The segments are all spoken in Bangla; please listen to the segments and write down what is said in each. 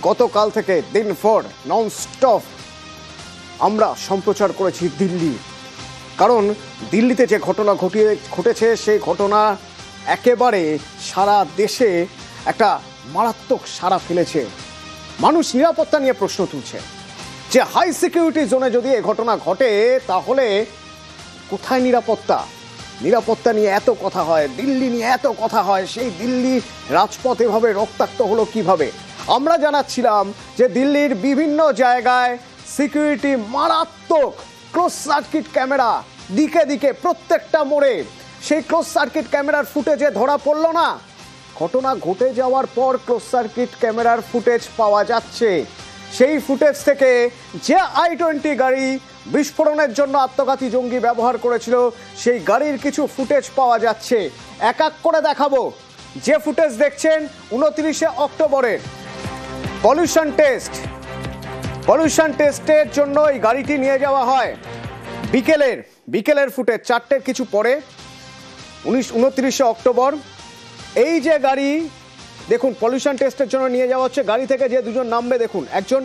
গতকাল থেকে দিনভর ননস্টপ আমরা সম্প্রচার করেছি দিল্লি, কারণ দিল্লিতে যে ঘটনা ঘটেছে সেই ঘটনা একেবারে সারা দেশে একটা মারাত্মক সাড়া ফেলেছে। মানুষ নিরাপত্তা নিয়ে প্রশ্ন তুলছে যে হাই সিকিউরিটি জোনে যদি এই ঘটনা ঘটে তাহলে কোথায় নিরাপত্তা? নিরাপত্তা নিয়ে এত কথা হয়, দিল্লি নিয়ে এত কথা হয়, সেই দিল্লি রাজপথ এভাবে রক্তাক্ত হলো কিভাবে? আমরা জানাচ্ছিলাম যে দিল্লির বিভিন্ন জায়গায় সিকিউরিটি মারাত্মক, ক্লোজ সার্কিট ক্যামেরা দিকে দিকে প্রত্যেকটা মোড়ে। সেই ক্লোজ সার্কিট ক্যামেরার ফুটেজে ধরা পড়লো না, ঘটনা ঘটে যাওয়ার পর ক্লোজ সার্কিট ক্যামেরার ফুটেজ পাওয়া যাচ্ছে। সেই ফুটেজ থেকে যে i20 গাড়ি বিস্ফোরণের জন্য আত্মঘাতী জঙ্গি ব্যবহার করেছিল সেই গাড়ির কিছু ফুটেজ পাওয়া যাচ্ছে। এক এক করে দেখাবো। যে ফুটেজ দেখছেন 29শে অক্টোবরের পলিউশন টেস্টের জন্য এই গাড়িটি নিয়ে যাওয়া হয়। বিকেলের ফুটেজ 4টের কিছু পরে 29শে অক্টোবর। এই যে গাড়ি দেখুন পলিউশন টেস্টের জন্য নিয়ে যাওয়া হচ্ছে, গাড়ি থেকে যে দুজন নামবে দেখুন, একজন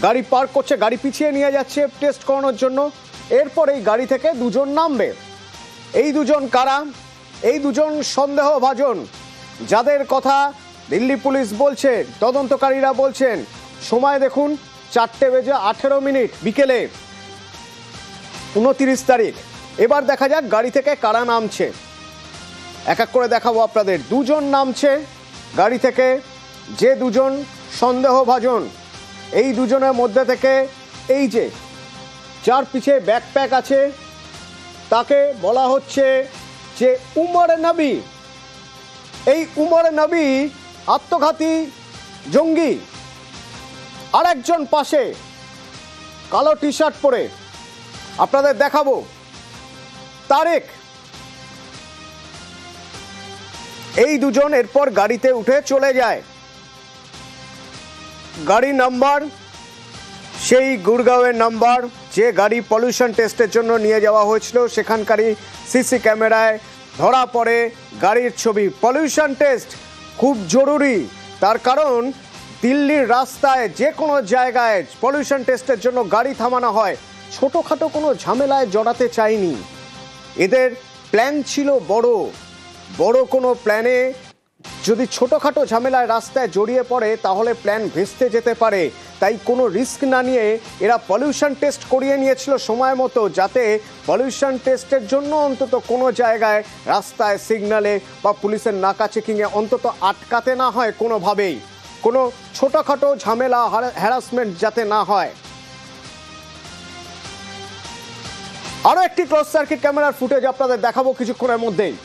গাড়ি পার্ক করছে, গাড়ি পিছিয়ে নিয়ে যাচ্ছে টেস্ট করানোর জন্য, এরপর এই গাড়ি থেকে দুজন নামবে। এই দুজন কারা? এই দুজন সন্দেহভাজন, যাদের কথা দিল্লি পুলিশ বলছে, তদন্তকারীরা বলছেন। সময় দেখুন 4:18 বিকেলে 29 তারিখ। এবার দেখা যাক গাড়ি থেকে কারা নামছে, এক এক করে দেখাবো আপনাদের। দুজন নামছে গাড়ি থেকে, যে দুজন সন্দেহভাজন, এই দুজনের মধ্যে থেকে এই যে যার পিছে ব্যাকপ্যাক আছে তাকে বলা হচ্ছে যে উমর নবী। এই উমর নবী আত্মঘাতী জঙ্গি। আর একজন পাশে কালো টি শার্ট পরে আপনাদের দেখাবো তারেক। এই দুজন এরপর গাড়িতে উঠে চলে যায়। গাড়ি নাম্বার সেই গুরগাঁওয়ের নাম্বার, যে গাড়ি পলিউশন টেস্টের জন্য নিয়ে যাওয়া হয়েছিল সেখানকারই সিসি ক্যামেরায় ধরা পড়ে গাড়ির ছবি। পলিউশন টেস্ট খুব জরুরি, তার কারণ দিল্লির রাস্তায় যে কোনো জায়গায় পলিউশন টেস্টের জন্য গাড়ি থামানো হয়। ছোটোখাটো কোনো ঝামেলায় জড়াতে চায়নি, এদের প্ল্যান ছিল বড় কোনো প্ল্যানে যদি ছোটোখাটো ঝামেলায় রাস্তায় জড়িয়ে পড়ে তাহলে প্ল্যান ভেস্তে যেতে পারে। তাই কোনো রিস্ক না নিয়ে এরা পলিউশন টেস্ট করিয়ে নিয়েছিল সময় মতো, যাতে পলিউশন টেস্টের জন্য অন্তত কোনো জায়গায় রাস্তায় সিগন্যালে বা পুলিশের নাকা চেকিংয়ে অন্তত আটকাতে না হয় কোনোভাবেই, কোনো ছোটোখাটো ঝামেলা হ্যারাসমেন্ট যাতে না হয়। আরও একটি ক্লোজ সার্কিট ক্যামেরার ফুটেজ আপনাদের দেখাবো কিছুক্ষণের মধ্যেই।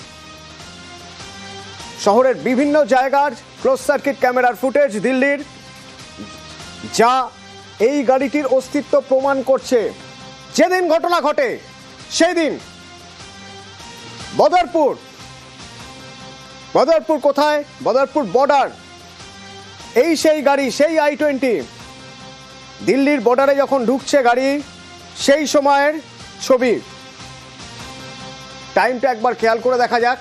শহরের বিভিন্ন জায়গার ক্লোজ সার্কিট ক্যামেরার ফুটেজ দিল্লির, যা এই গাড়িটির অস্তিত্ব প্রমাণ করছে। যেদিন ঘটনা ঘটে সেই দিন বদরপুর কোথায়? বদরপুর বর্ডার। এই সেই গাড়ি, সেই i20 দিল্লির বর্ডারে যখন ঢুকছে গাড়ি, সেই সময়ের ছবি। টাইমটা একবার খেয়াল করে দেখা যাক।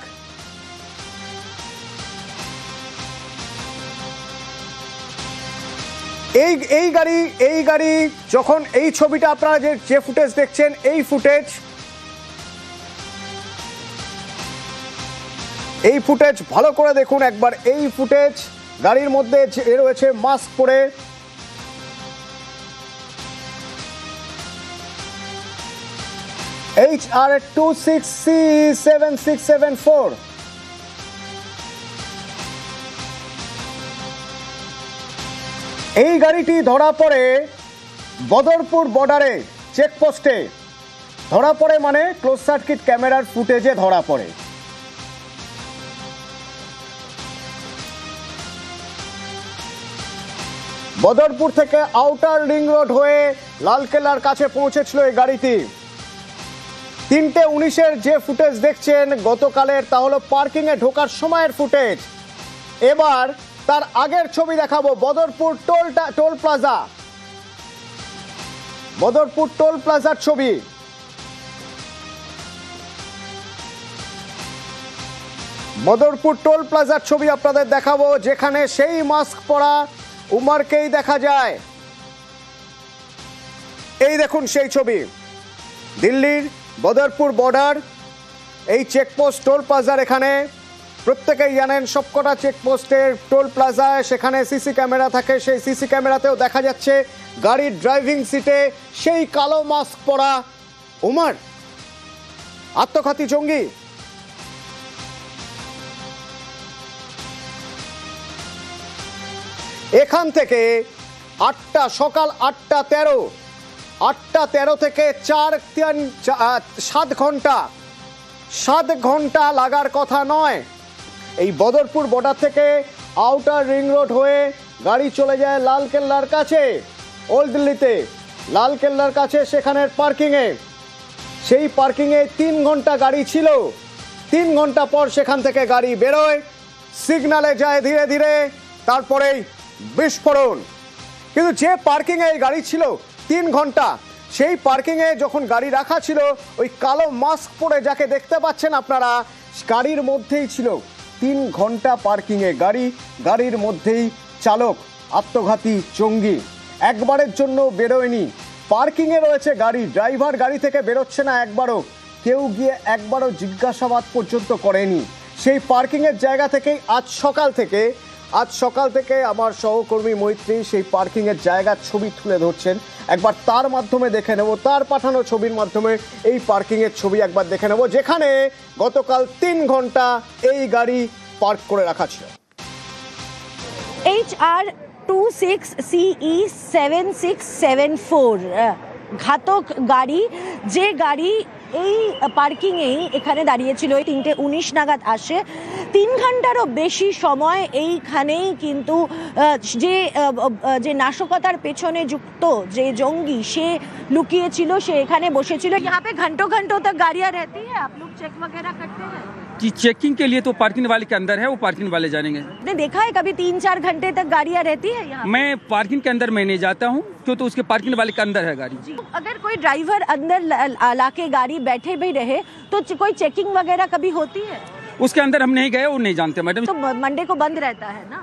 এই গাড়ি যখন এই ছবিটা আপনারা যে ফুটেজ দেখছেন, এই ফুটেজ ভালো করে দেখুন একবার। এই ফুটেজ গাড়ির মধ্যে রয়েছে মাস্ক পরে, HR 26C7674। এই গাড়িটি ধরা পড়ে বদরপুর বর্ডারে চেকপোস্টে ধরা পড়ে, মানে ক্লোজ সার্কিট ক্যামেরার ফুটেজে ধরা পড়ে। বদরপুর থেকে আউটার রিং রোড হয়ে লালকেল্লার কাছে পৌঁছেছিল এই গাড়িটি। 3:19 যে ফুটেজ দেখছেন গতকালের, তা হলো পার্কিংয়ে ঢোকার সময়ের ফুটেজ। এবার তার আগের ছবি দেখাবো, বদরপুর টোল প্লাজার ছবি। বদরপুর টোল প্লাজার ছবি আপনাদের দেখাবো, যেখানে সেই মাস্ক পরা উমারকেই দেখা যায়। এই দেখুন সেই ছবি, দিল্লির বদরপুর বর্ডার, এই চেকপোস্ট টোল প্লাজার। এখানে প্রত্যেকেই জানেন সবকটা চেকপোস্টের টোল প্লাজায় সেখানে সিসি ক্যামেরা থাকে। সেই সিসি ক্যামেরাতেও দেখা যাচ্ছে গাড়ির ড্রাইভিং সিটে সেই কালো মাস্ক পরা উমার, আত্মঘাতী জঙ্গি। এখান থেকে সকাল 8টা 13 থেকে 7 ঘন্টা লাগার কথা নয়। এই বদরপুর বর্ডার থেকে আউটার রিং রোড হয়ে গাড়ি চলে যায় লালকেল্লার কাছে, ওল্ড দিল্লিতে লালকেল্লার কাছে সেখানের পার্কিংয়ে। সেই পার্কিংয়ে 3 ঘন্টা গাড়ি ছিল। 3 ঘন্টা পর সেখান থেকে গাড়ি বেরোয়, সিগনালে যায় ধীরে ধীরে, তারপরেই বিস্ফোরণ। কিন্তু যে পার্কিংয়ে এই গাড়ি ছিল 3 ঘন্টা, সেই পার্কিংয়ে যখন গাড়ি রাখা ছিল, ওই কালো মাস্ক পরে যাকে দেখতে পাচ্ছেন আপনারা, গাড়ির মধ্যেই ছিল। 3 ঘন্টা পার্কিংয়ে গাড়ির মধ্যেই চালক আত্মঘাতী জঙ্গি। একবারের জন্য বেরোয়নি, পার্কিংয়ে রয়েছে গাড়ি, ড্রাইভার গাড়ি থেকে বেরোচ্ছে না একবারও, কেউ গিয়ে একবারও জিজ্ঞাসাবাদ পর্যন্ত করেনি। সেই পার্কিংয়ের জায়গা থেকেই আজ সকাল থেকে আমার সহকর্মী মৈত্রী সেই পার্কিংয়ের জায়গার ছবি তুলে ধরছেন। একবার তার মাধ্যমে দেখে নেব, তার পাঠানো ছবির মাধ্যমে এই পার্কিংয়ের ছবি একবার দেখে নেব, যেখানে গতকাল 3 ঘন্টা এই গাড়ি পার্ক করে রাখা ছিল। HR 26CE 7674 ঘাতক গাড়ি, যে গাড়ি এই পার্কিংয়েই এখানে দাঁড়িয়েছিল। 3:19 নাগাদ আসে। 3 ঘন্টারও বেশি সময় এইখানেই কিন্তু যে নাশকতার পেছনে যুক্ত যে জঙ্গি সে লুকিয়েছিল, সে এখানে বসেছিল। यहाँ पे घंटों तक गाड़ियाँ रहती है, आप लोग चेक वगैरह करते हैं? जी, चेकिंग के लिए तो पार्किंग वाले के अंदर है, वो पार्किंग वाले जानेंगे। आपने देखा है कभी 3-4 घंटे तक गाड़ियाँ रहती है यहाँ? मैं पार्किंग के अंदर मैं नहीं जाता हूँ, क्यों तो उसके पार्किंग वाले के अंदर है गाड़ी। अगर कोई ड्राइवर अंदर लाके गाड़ी बैठे भी रहे तो कोई चेकिंग वगैरह कभी होती है? उसके अंदर हम नहीं गए, वो नहीं जानते मैडम। तो मंडे को बंद रहता है ना?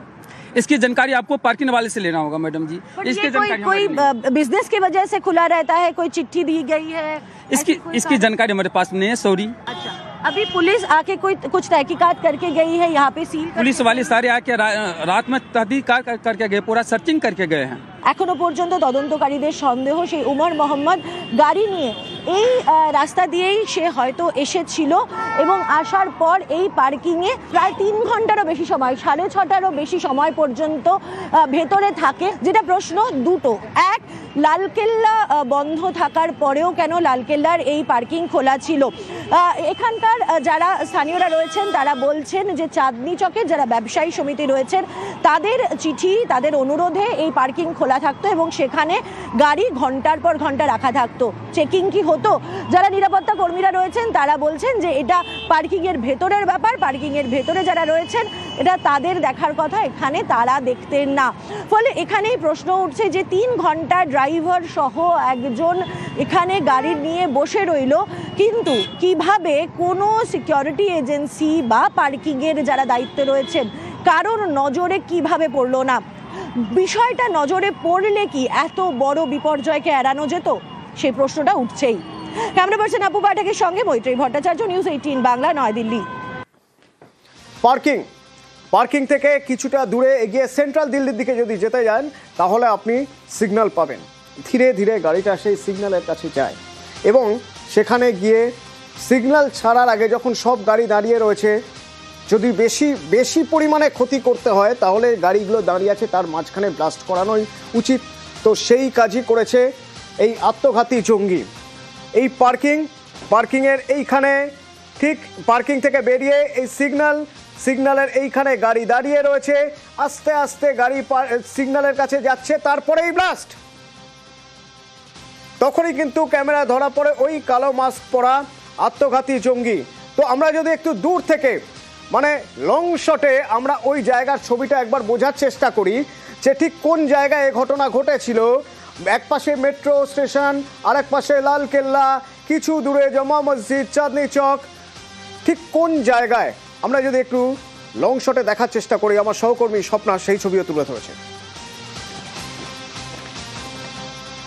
इसकी जानकारी आपको पार्किंग वाले से लेना होगा मैडम जी। इसकी जानकारी कोई बिजनेस की वजह से खुला रहता है, कोई चिट्ठी दी गई है? इसकी जानकारी हमारे पास नहीं है, सॉरी। अच्छा, अभी पुलिस आके कुछ तहकीकात करके गई है यहाँ पे? सील पुलिस वाले सारे आके रात में तहकीकात करके गए, पूरा सर्चिंग करके गए हैं। এখনো পর্যন্ত তদন্তকারীদের সন্দেহ সেই উমর মোহাম্মদ গাড়ি নিয়ে এই রাস্তা দিয়েই সে হয়তো এসেছিল এবং আসার পর এই পার্কিংয়ে প্রায় 3 ঘন্টারও বেশি সময়, 6:30টারও বেশি সময় পর্যন্ত ভেতরে থাকে। যেটা প্রশ্ন দুটো, এক, লালকেল্লা বন্ধ থাকার পরেও কেন লালকেল্লার এই পার্কিং খোলা ছিল? এখানকার যারা স্থানীয়রা রয়েছেন তারা বলছেন যে চাঁদনি চকের যারা ব্যবসায়ী সমিতি রয়েছেন তাদের চিঠি, তাদের অনুরোধে এই পার্কিং খোলা থাকতো এবং সেখানে গাড়ি ঘন্টার পর ঘন্টা রাখা থাকতো। চেকিং কি হতো? যারা নিরাপত্তা কর্মীরা রয়েছেন তারা বলছেন যে এটা পার্কিংয়ের ভেতরের ব্যাপার, পার্কিংয়ের ভেতরে যারা রয়েছেন এটা তাদের দেখার কথা, এখানে তারা দেখতেন না। ফলে এখানেই প্রশ্ন উঠছে যে 3 ঘন্টা ড্রাইভার সহ একজন এখানে গাড়ি নিয়ে বসে রইল, কিন্তু কিভাবে কোনো সিকিউরিটি এজেন্সি বা পার্কিংয়ের যারা দায়িত্বে রয়েছেন কারোর নজরে কিভাবে পড়লো না? বিষয়টা নজরে পড়লে কি এত বড় বিপর্যয়কে এড়ানো যেত? সেই প্রশ্নটা উঠছেই। ক্যামেরা পার্সন আপু পাঠকের সঙ্গে মৈত্রী ভট্টাচার্য, নিউজ 18 বাংলা, নয়াদিল্লি। পার্কিং থেকে কিছুটা দূরে এগিয়ে সেন্ট্রাল দিল্লির দিকে যদি যেতে যান তাহলে আপনি সিগন্যাল পাবেন। ধীরে ধীরে গাড়িটা সেই সিগন্যালের কাছে যায় এবং সেখানে গিয়ে সিগন্যাল ছাড়ার আগে যখন সব গাড়ি দাঁড়িয়ে রয়েছে, যদি বেশি পরিমাণে ক্ষতি করতে হয় তাহলে গাড়িগুলো দাঁড়িয়ে আছে তার মাঝখানে ব্লাস্ট করানোই উচিত। তো সেই কাজই করেছে এই আত্মঘাতী জঙ্গি। এই পার্কিংয়ের এইখানে, ঠিক পার্কিং থেকে বেরিয়ে এই সিগন্যালের এইখানে গাড়ি দাঁড়িয়ে রয়েছে, আস্তে আস্তে গাড়ি সিগন্যালের কাছে যাচ্ছে, তারপরেই ব্লাস্ট। তখনই কিন্তু ক্যামেরা ধরা পড়ে ওই কালো মাস্ক পরা আত্মঘাতী জঙ্গি। তো আমরা যদি একটু দূর থেকে, মানে লং শটে আমরা ওই জায়গার ছবিটা একবার বোঝার চেষ্টা করি যে ঠিক কোন জায়গায় এ ঘটনা ঘটেছিল। এক পাশে মেট্রো স্টেশন, আরেক পাশে লালকেল্লা, কিছু দূরে জামা মসজিদ, চাঁদনি চক, ঠিক কোন জায়গায় আমরা যদি একটু লং শটে দেখার চেষ্টা করি, আমার সহকর্মী স্বপ্না সেই ছবিও তুলে ধরেছে।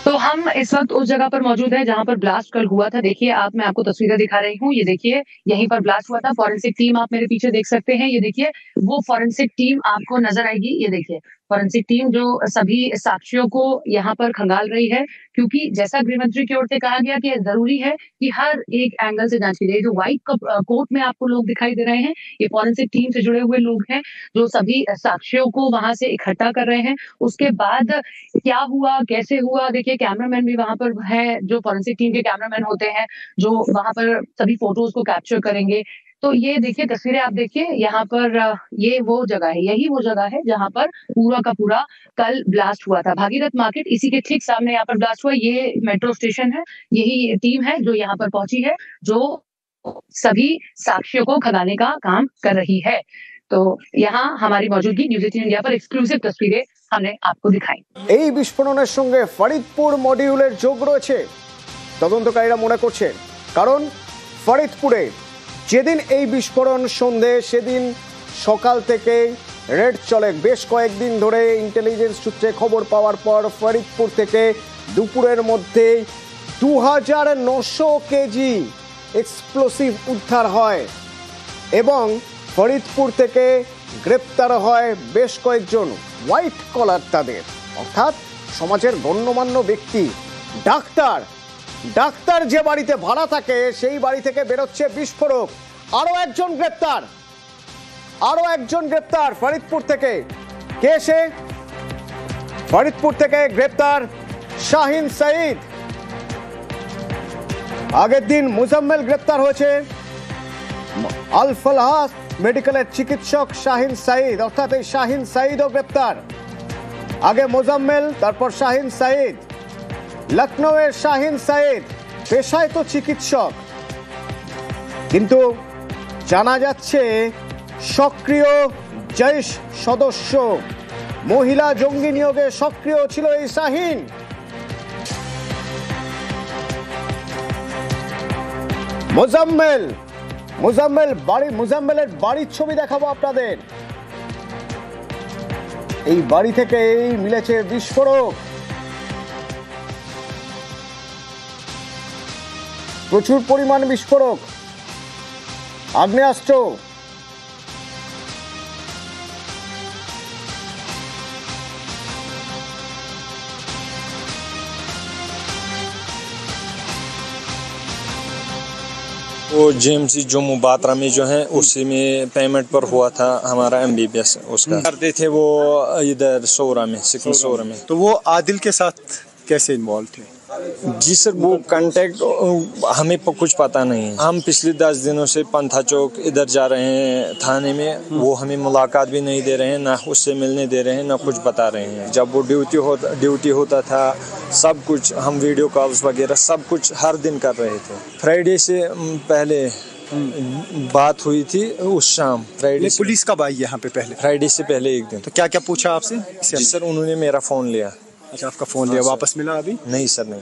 तो हम इस वक्त उस जगह पर मौजूद है जहां पर ब्लास्ट कल हुआ था। देखिए आप, मैं आपको तस्वीरें दिखा रही हूँ। ये देखिए यहीं पर ब्लास्ट हुआ था। फॉरेंसिक टीम आप मेरे पीछे देख सकते हैं। ये देखिए वो फॉरेंसिक टीम आपको नजर आएगी। ये देखिए फॉरेंसिक टीम जो सभी साक्ष्यों को यहाँ पर खंगाल रही है, क्योंकि जैसा गृहमंत्री की ओर से कहा गया कि जरूरी है कि हर एक एंगल से जांच की जाए। जो व्हाइट कोट में आपको लोग दिखाई दे रहे हैं, ये फॉरेंसिक टीम से जुड़े हुए लोग हैं जो सभी साक्ष्यों को वहां से इकट्ठा कर रहे हैं। उसके बाद क्या हुआ, कैसे हुआ, देखिए कैमरामैन भी वहां पर है, जो फॉरेंसिक टीम के कैमरामैन होते हैं जो वहां पर सभी फोटोज को कैप्चर करेंगे। तो ये देखिए तस्वीरें आप देखिए, यहाँ पर ये वो जगह है, यही वो जगह है जहाँ पर पूरा का पूरा कल ब्लास्ट हुआ था। भागीरथ मार्केट इसी के ठीक सामने यहाँ पर ब्लास्ट हुआ। ये मेट्रो स्टेशन है, यही टीम है जो यहाँ पर पहुंची है, जो सभी साक्ष्यों को खंगालने का काम कर रही है। तो यहाँ हमारी मौजूदगी न्यूज 18 इंडिया पर एक्सक्लूसिव तस्वीरें हमने आपको दिखाई। এই বিস্ফোরণের সঙ্গে ফরিদপুর মডিউলের যোগ রয়েছে তদন্তকারীরা মনে করছেন, কারণ ফরিদপুরে যেদিন এই বিস্ফোরণ সন্ধে সেদিন সকাল থেকে রেড চলে। বেশ কয়েকদিন ধরে ইন্টেলিজেন্স সূত্রে খবর পাওয়ার পর ফরিদপুর থেকে দুপুরের মধ্যে 2900 কেজি এক্সপ্লোসিভ উদ্ধার হয় এবং ফরিদপুর থেকে গ্রেপ্তার হয় বেশ কয়েকজন হোয়াইট কলার তাদের, অর্থাৎ সমাজের গণ্যমান্য ব্যক্তি। ডাক্তার যে বাড়িতে ভাড়া থাকে সেই বাড়ি থেকে বেরোচ্ছে বিস্ফোরক। আরো একজন গ্রেপ্তার ফরিদপুর থেকে। কে সে? ফরিদপুর থেকে গ্রেপ্তার শাহিন সাঈদ। আগের দিন মুজাম্মেল গ্রেপ্তার হয়েছে। আল ফালাহ মেডিকেলের চিকিৎসক শাহিন সাঈদ, অর্থাৎ এই শাহিন সাঈদও গ্রেপ্তার। আগে মোজাম্মেল, তারপর শাহিন সাঈদ। লখনৌয়ের শাহিন সাঈদ পেশায় তো চিকিৎসক, কিন্তু জানা যাচ্ছে সক্রিয় জৈশ সদস্য, মহিলা জঙ্গি নিয়োগে সক্রিয় ছিল এই শাহিন। মুজাম্মেলের বাড়ির ছবি দেখাবো আপনাদের। এই বাড়ি থেকে মিলেছে বিস্ফোরক, প্রচুর পরিমাণ বিস্ফোরক, আগ্নেয়াস্ত্র। वो जेएमसी जम्मू बात्रा में जो है उसी में पेमेंट पर हुआ था हमारा MBBS उसका करते थे वो इधर सोरा में, सिक्किम सोरा में। तो वो आदिल के साथ कैसे इन्वॉल्व थे? जी सर, वो कांटेक्ट हमें कुछ पता नहीं है। हम पिछले 10 दिनों से पंथा चौक इधर जा रहे हैं थाने में, वो हमें मुलाकात भी नहीं दे रहे हैं, ना उससे मिलने दे रहे हैं, ना कुछ बता रहे हैं। जब वो ड्यूटी होता था सब कुछ, हम वीडियो कॉल्स वगैरह सब कुछ हर दिन कर रहे थे। फ्राइडे से पहले बात हुई थी उस शाम। फ्राइडे पुलिस कब आई यहाँ पे? पहले फ्राइडे से पहले एक दिन। तो क्या क्या पूछा आपसे? जी सर, उन्होंने मेरा फोन लिया। अच्छा, आपका फोन लिया, वापस मिला अभी? नहीं सर, नहीं।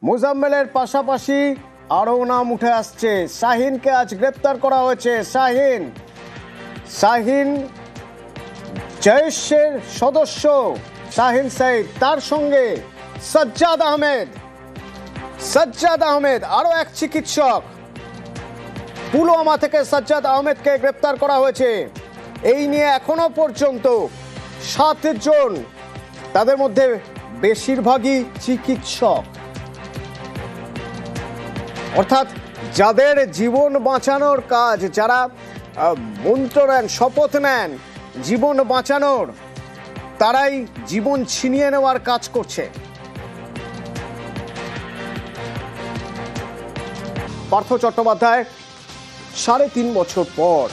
মুজাম্মেলের পাশাপাশি আরও নাম উঠে আসছে। শাহিনকে আজ গ্রেপ্তার করা হয়েছে। শাহিন জৈশের সদস্য শাহিন সাঈদ, তার সঙ্গে সাজ্জাদ আহমেদ আরও এক চিকিৎসক। পুলওয়ামা থেকে সাজ্জাদ আহমেদকে গ্রেপ্তার করা হয়েছে। এই নিয়ে এখনো পর্যন্ত 7 জন, তাদের মধ্যে বেশিরভাগই চিকিৎসক, অর্থাৎ যাদের জীবন বাঁচানোর কাজ, যারা মন্ত্র নেন, শপথ নেন জীবন বাঁচানোর, তারাই জীবন ছিনিয়ে নেওয়ার কাজ করছে। পার্থ চট্টোপাধ্যায় 3.5 বছর পর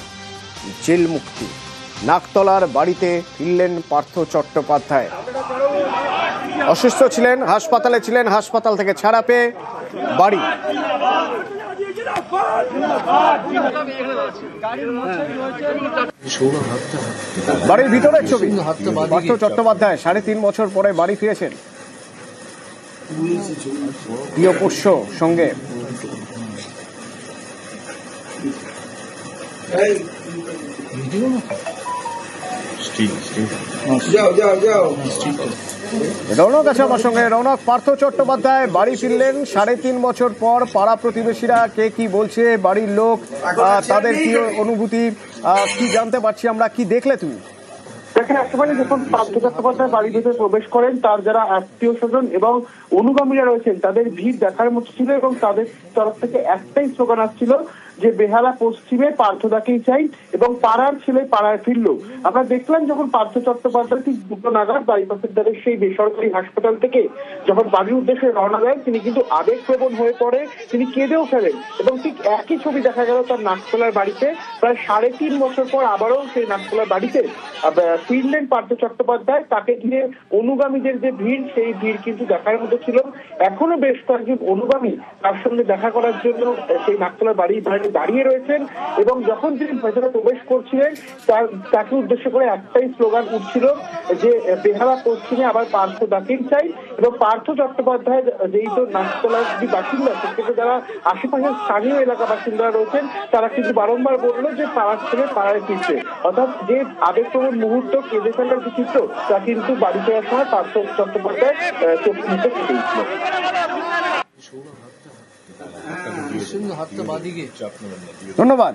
জেল মুক্তি। নাকতলার বাড়িতে ফিরলেন পার্থ চট্টোপাধ্যায়। অসুস্থ ছিলেন, হাসপাতালে ছিলেন, হাসপাতাল থেকে ছাড়া পেয়ে বাড়ি। বাড়ির ভিতরের ছবি। পার্থ চট্টোপাধ্যায় 3.5 বছর পরে বাড়ি ফিরেছেন প্রিয় পোষ্য সঙ্গে। রৌনক আছে আমার সঙ্গে। রৌনক, পার্থ চট্টোপাধ্যায় বাড়ি ফিরলেন 3.5 বছর পর। পাড়া প্রতিবেশীরা কে কি বলছে, বাড়ির লোক তাদের কি অনুভূতি, কি জানতে পারছি আমরা, কি দেখলে তুমি? দেখেন, একেবারে যখন পার্থ চট্টোপাধ্যায় বাড়ির ভিতরে প্রবেশ করেন, তার যারা আত্মীয় স্বজন এবং অনুগামীরা রয়েছেন তাদের ভিড় দেখার মতো ছিল এবং তাদের তরফ থেকে একটাই স্লোগান আসছিল যে বেহালা পশ্চিমে পার্থদাকেই চাই এবং পাড়ার ছেলে পাড়ায় ফিরলো। আমরা দেখলাম যখন পার্থ চট্টোপাধ্যায় ঠিক 2টো নাগাদ বাইপাসের ধারে সেই বেসরকারি হাসপাতাল থেকে যখন বাড়ির উদ্দেশ্যে রওনা দেন, তিনি কিন্তু আবেগপ্রবণ হয়ে পড়ে, তিনি কেঁদেও ফেলেন এবং ঠিক একই ছবি দেখা গেল তার নাকতলার বাড়িতে। প্রায় 3.5 বছর পর আবারও সেই নাকতলার বাড়িতে ফিরলেন পার্থ চট্টোপাধ্যায়। তাকে ঘিরে অনুগামীদের যে ভিড়, সেই ভিড় কিন্তু দেখার মতো ছিল। এখনো বেশ কয়েকজন অনুগামী তার সঙ্গে দেখা করার জন্য সেই নাকতলার বাড়ির বাইরে দাঁড়িয়ে রয়েছেন এবং যখন তিনি ভেতরে প্রবেশ করছিলেন তাকে উদ্দেশ্য করে একটাই স্লোগান উঠছিল যে বেহালা পশ্চিমে আবার পার্থ দাকেই চাই। এবং পার্থ চট্টোপাধ্যায় যেই তো নাকতলার যে বাসিন্দা, সেক্ষেত্রে যারা আশেপাশের স্থানীয় এলাকা বাসিন্দারা রয়েছেন তারা কিন্তু বারংবার বললো যে পাড়ার ছেলে পাড়ায় ফিরছে, অর্থাৎ যে আবেগপ্রবণ মুহূর্ত, কেঁদে ফেলার যে চিত্র, তা কিন্তু বাড়ি ফেরার সময় পার্থ চট্টোপাধ্যায় চোখ মুখে ফুটেছিল। ধন্যবাদ।